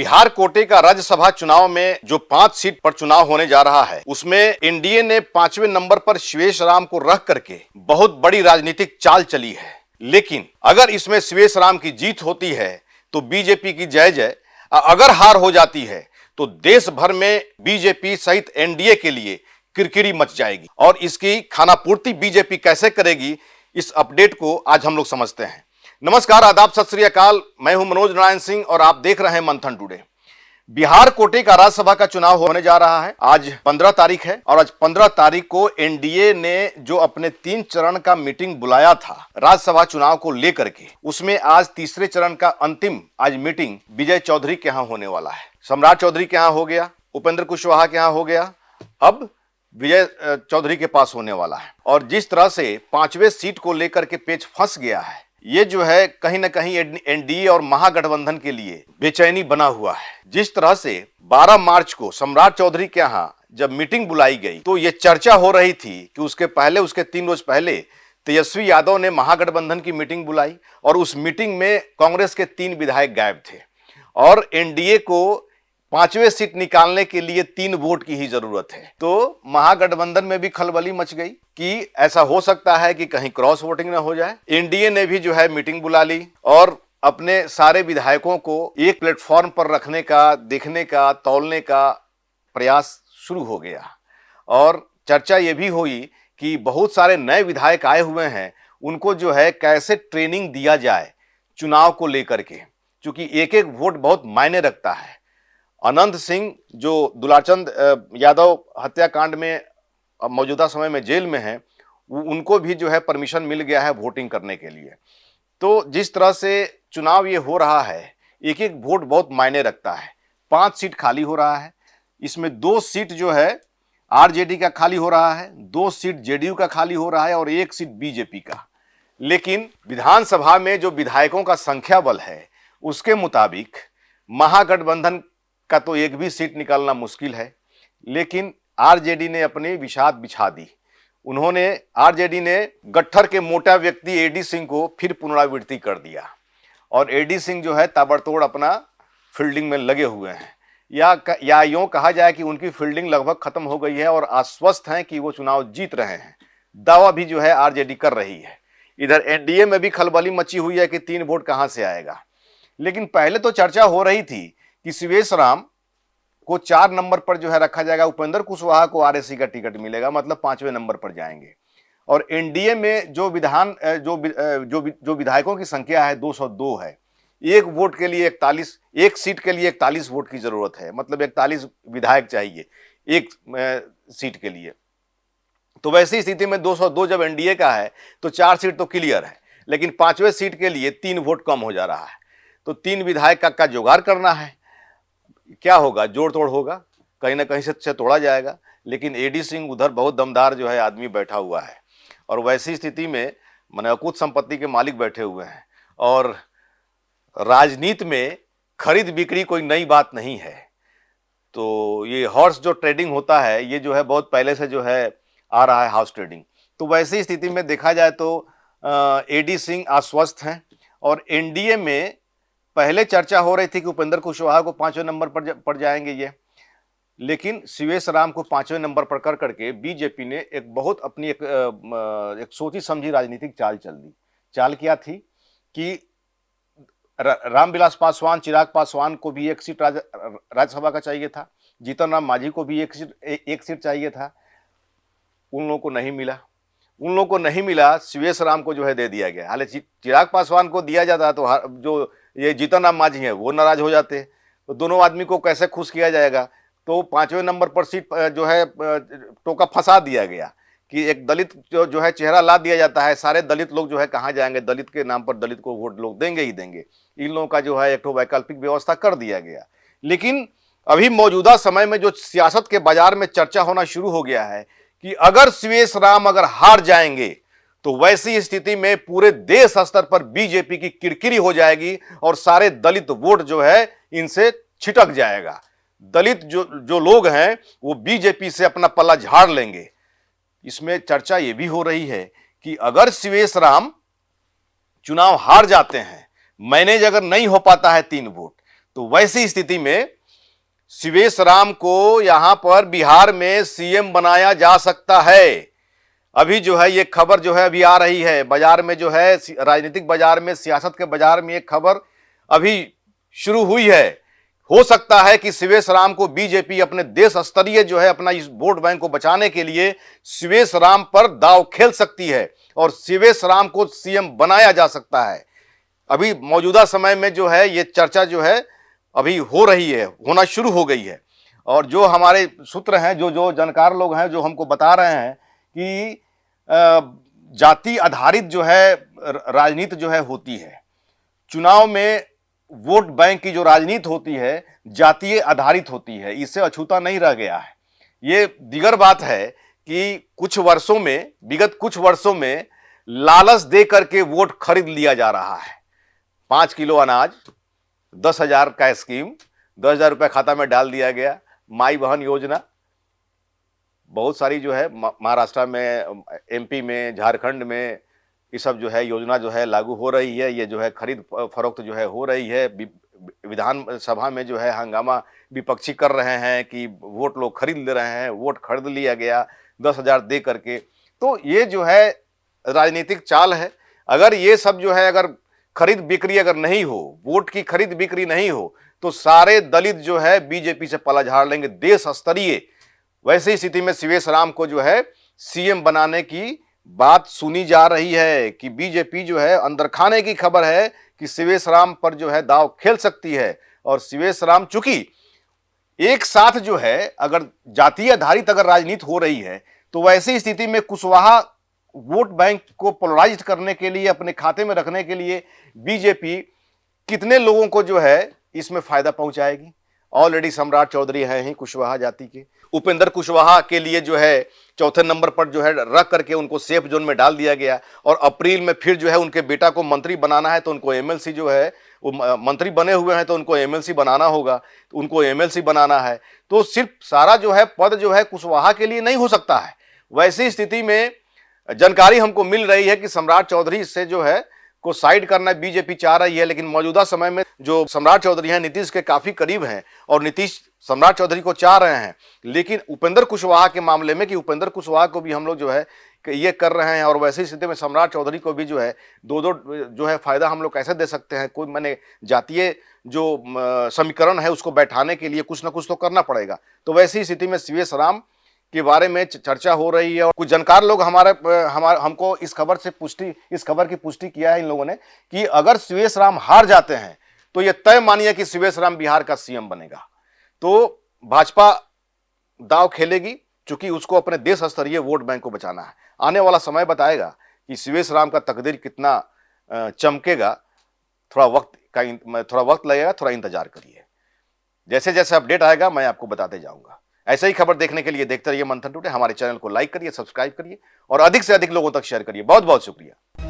बिहार कोटे का राज्यसभा चुनाव में जो 5 सीट पर चुनाव होने जा रहा है, उसमें एनडीए ने 5वें नंबर पर शिवेश राम को रख करके बहुत बड़ी राजनीतिक चाल चली है। लेकिन अगर इसमें शिवेश राम की जीत होती है तो बीजेपी की जय जय, अगर हार हो जाती है तो देश भर में बीजेपी सहित एनडीए के लिए किरकिरी मच जाएगी। और इसकी खानापूर्ति बीजेपी कैसे करेगी, इस अपडेट को आज हम लोग समझते हैं। नमस्कार, आदाब, सत श्री अकाल। मैं हूं मनोज नारायण सिंह और आप देख रहे हैं मंथन टुडे। बिहार कोटे का राज्यसभा का चुनाव होने जा रहा है। आज 15 तारीख है और आज 15 तारीख को एनडीए ने जो अपने 3 चरण का मीटिंग बुलाया था राज्यसभा चुनाव को लेकर के, उसमें आज तीसरे चरण का अंतिम आज मीटिंग विजय चौधरी के यहाँ होने वाला है। सम्राट चौधरी के यहाँ हो गया, उपेंद्र कुशवाहा के यहाँ हो गया, अब विजय चौधरी के पास होने वाला है। और जिस तरह से 5वें सीट को लेकर के पेच फंस गया है, ये जो है कहीं ना कहीं एनडीए और महागठबंधन के लिए बेचैनी बना हुआ है। जिस तरह से 12 मार्च को सम्राट चौधरी के यहाँ जब मीटिंग बुलाई गई तो ये चर्चा हो रही थी कि उसके 3 रोज पहले तेजस्वी यादव ने महागठबंधन की मीटिंग बुलाई और उस मीटिंग में कांग्रेस के 3 विधायक गायब थे और एनडीए को 5वें सीट निकालने के लिए 3 वोट की ही जरूरत है। तो महागठबंधन में भी खलबली मच गई कि ऐसा हो सकता है कि कहीं क्रॉस वोटिंग ना हो जाए। एनडीए ने भी जो है मीटिंग बुला ली और अपने सारे विधायकों को एक प्लेटफॉर्म पर रखने का, देखने का, तौलने का प्रयास शुरू हो गया। और चर्चा ये भी हुई कि बहुत सारे नए विधायक आए हुए हैं, उनको जो है कैसे ट्रेनिंग दिया जाए चुनाव को लेकर के, क्योंकि एक एक वोट बहुत मायने रखता है। अनंत सिंह जो दुलाचंद यादव हत्याकांड में मौजूदा समय में जेल में हैं, उनको भी जो है परमिशन मिल गया है वोटिंग करने के लिए। तो जिस तरह से चुनाव ये हो रहा है, एक एक वोट बहुत मायने रखता है। 5 सीट खाली हो रहा है, इसमें 2 सीट जो है आरजेडी का खाली हो रहा है, 2 सीट जेडीयू का खाली हो रहा है और 1 सीट बीजेपी का। लेकिन विधानसभा में जो विधायकों का संख्या बल है, उसके मुताबिक महागठबंधन का तो एक भी सीट निकालना मुश्किल है। लेकिन आरजेडी ने अपनी बिछाद बिछा दी। उन्होंने आरजेडी ने गट्ठर के मोटा व्यक्ति एडी सिंह को फिर पुनरावृत्ति कर दिया और एडी सिंह जो है ताबड़तोड़ अपना फील्डिंग में लगे हुए हैं, या यूं कहा जाए कि उनकी फील्डिंग लगभग खत्म हो गई है और आश्वस्त हैं कि वो चुनाव जीत रहे हैं। दावा भी जो है आरजेडी कर रही है। इधर एनडीए में भी खलबली मची हुई है कि 3 वोट कहां से आएगा। लेकिन पहले तो चर्चा हो रही थी कि शिवेश राम को 4 नंबर पर जो है रखा जाएगा, उपेंद्र कुशवाहा को आरएससी का टिकट मिलेगा, मतलब 5वें नंबर पर जाएंगे। और एनडीए में जो विधायकों की संख्या है 202 है। एक वोट के लिए 41, एक सीट के लिए 41 वोट की जरूरत है, मतलब 41 विधायक चाहिए एक सीट के लिए। तो वैसी स्थिति में 202 जब एनडीए का है तो 4 सीट तो क्लियर है, लेकिन 5वें सीट के लिए 3 वोट कम हो जा रहा है। तो 3 विधायक का जुगाड़ करना है। क्या होगा, जोड़ तोड़ होगा, कहीं ना कहीं से तोड़ा जाएगा। लेकिन एडी सिंह उधर बहुत दमदार जो है आदमी बैठा हुआ है और वैसी स्थिति में माने अकुत संपत्ति के मालिक बैठे हुए हैं। और राजनीति में खरीद बिक्री कोई नई बात नहीं है। तो ये हॉर्स जो ट्रेडिंग होता है, ये जो है बहुत पहले से जो है आ रहा है, हाउस ट्रेडिंग। तो वैसी स्थिति में देखा जाए तो एडी सिंह आश्वस्त हैं। और एनडीए में पहले चर्चा हो रही थी कि उपेंद्र कुशवाहा को 5वें नंबर पर जाएंगे ये, लेकिन शिवेश राम को 5वें नंबर पर कर करके बीजेपी ने एक बहुत अपनी एक सोची समझी राजनीतिक चाल चल दी। चाल क्या थी कि रामविलास पासवान, चिराग पासवान को भी 1 सीट राज्यसभा का चाहिए था, जीतन राम मांझी को भी 1 सीट चाहिए था। उन लोगों को नहीं मिला, शिवेश राम को जो है दे दिया गया। हालांकि चिराग पासवान को दिया जाता तो जो ये जीतन राम मांझी है वो नाराज हो जाते। तो दोनों आदमी को कैसे खुश किया जाएगा। तो 5वें नंबर पर सीट जो है टोका फंसा दिया गया कि एक दलित जो है चेहरा ला दिया जाता है। सारे दलित लोग जो है कहाँ जाएंगे, दलित के नाम पर दलित को वोट लोग देंगे ही देंगे। इन लोगों का जो है एक वैकल्पिक व्यवस्था कर दिया गया। लेकिन अभी मौजूदा समय में जो सियासत के बाजार में चर्चा होना शुरू हो गया है कि अगर शिवेश राम अगर हार जाएंगे तो वैसी स्थिति में पूरे देश स्तर पर बीजेपी की किरकिरी हो जाएगी और सारे दलित वोट जो है इनसे छिटक जाएगा। दलित जो लोग हैं वो बीजेपी से अपना पल्ला झाड़ लेंगे। इसमें चर्चा ये भी हो रही है कि अगर शिवेश राम चुनाव हार जाते हैं, मैनेज अगर नहीं हो पाता है 3 वोट, तो वैसी स्थिति में शिवेश राम को यहां पर बिहार में सीएम बनाया जा सकता है। अभी जो है ये खबर जो है अभी आ रही है बाजार में, जो है राजनीतिक बाजार में, सियासत के बाजार में, ये खबर अभी शुरू हुई है। हो सकता है कि शिवेश राम को बीजेपी अपने देश स्तरीय जो है अपना इस वोट बैंक को बचाने के लिए शिवेश राम पर दांव खेल सकती है और शिवेश राम को सीएम बनाया जा सकता है। अभी मौजूदा समय में जो है ये चर्चा जो है अभी हो रही है, होना शुरू हो गई है। और जो हमारे सूत्र हैं, जो जानकार लोग हैं, जो हमको बता रहे हैं कि जाति आधारित जो है राजनीति जो है होती है, चुनाव में वोट बैंक की जो राजनीति होती है जातीय आधारित होती है, इससे अछूता नहीं रह गया है। ये दीगर बात है कि विगत कुछ वर्षों में लालच दे करके वोट खरीद लिया जा रहा है। 5 किलो अनाज, 10,000 का स्कीम, 10,000 रुपये खाता में डाल दिया गया, माई बहन योजना, बहुत सारी जो है महाराष्ट्र में, एमपी में, झारखंड में ये सब जो है योजना जो है लागू हो रही है। ये जो है खरीद फरोख्त जो है हो रही है। विधानसभा में जो है हंगामा विपक्षी कर रहे हैं कि वोट लोग खरीद ले रहे हैं, वोट खरीद लिया गया 10,000 दे करके। तो ये जो है राजनीतिक चाल है। अगर ये सब जो है अगर खरीद बिक्री अगर नहीं हो, वोट की खरीद बिक्री नहीं हो, तो सारे दलित जो है बीजेपी से पला झाड़ लेंगे देश स्तरीय। वैसी स्थिति में शिवेश राम को जो है सीएम बनाने की बात सुनी जा रही है कि बीजेपी जो है अंदर खाने की खबर है कि शिवेश राम पर जो है दांव खेल सकती है। और शिवेश राम चूंकि एक साथ जो है अगर जातीय आधारित अगर राजनीति हो रही है, तो वैसी स्थिति में कुशवाहा वोट बैंक को पोलराइज करने के लिए, अपने खाते में रखने के लिए बीजेपी कितने लोगों को जो है इसमें फायदा पहुंचाएगी। ऑलरेडी सम्राट चौधरी हैं ही कुशवाहा जाति के, उपेंद्र कुशवाहा के लिए जो है चौथे नंबर पर जो है रख करके उनको सेफ जोन में डाल दिया गया। और अप्रैल में फिर जो है उनके बेटा को मंत्री बनाना है, तो उनको एमएलसी जो है वो मंत्री बने हुए हैं तो उनको एमएलसी बनाना होगा, तो उनको एमएलसी बनाना है। तो सिर्फ सारा जो है पद जो है कुशवाहा के लिए नहीं हो सकता है। वैसी स्थिति में जानकारी हमको मिल रही है कि सम्राट चौधरी से जो है को साइड करना बीजेपी चाह रही है। लेकिन मौजूदा समय में जो सम्राट चौधरी हैं नीतीश के काफी करीब हैं और नीतीश सम्राट चौधरी को चाह रहे हैं। लेकिन उपेंद्र कुशवाहा के मामले में कि उपेंद्र कुशवाहा को भी हम लोग जो है ये कर रहे हैं, और वैसी स्थिति में सम्राट चौधरी को भी जो है दो जो है फायदा हम लोग कैसे दे सकते हैं। कोई मैंने जातीय जो समीकरण है उसको बैठाने के लिए कुछ ना कुछ तो करना पड़ेगा। तो वैसी स्थिति में शिवेश राम के बारे में चर्चा हो रही है। और कुछ जानकार लोग हमको इस खबर की पुष्टि किया है इन लोगों ने कि अगर शिवेश राम हार जाते हैं तो यह तय मानिए कि शिवेश राम बिहार का सीएम बनेगा। तो भाजपा दांव खेलेगी, चूंकि उसको अपने देश स्तरीय वोट बैंक को बचाना है। आने वाला समय बताएगा कि शिवेश राम का तकदीर कितना चमकेगा। थोड़ा वक्त लगेगा, थोड़ा इंतजार करिए। जैसे जैसे अपडेट आएगा मैं आपको बताते जाऊंगा। ऐसे ही खबर देखने के लिए देखते रहिए मंथन टुडे। हमारे चैनल को लाइक करिए, सब्सक्राइब करिए और अधिक से अधिक लोगों तक शेयर करिए। बहुत बहुत शुक्रिया।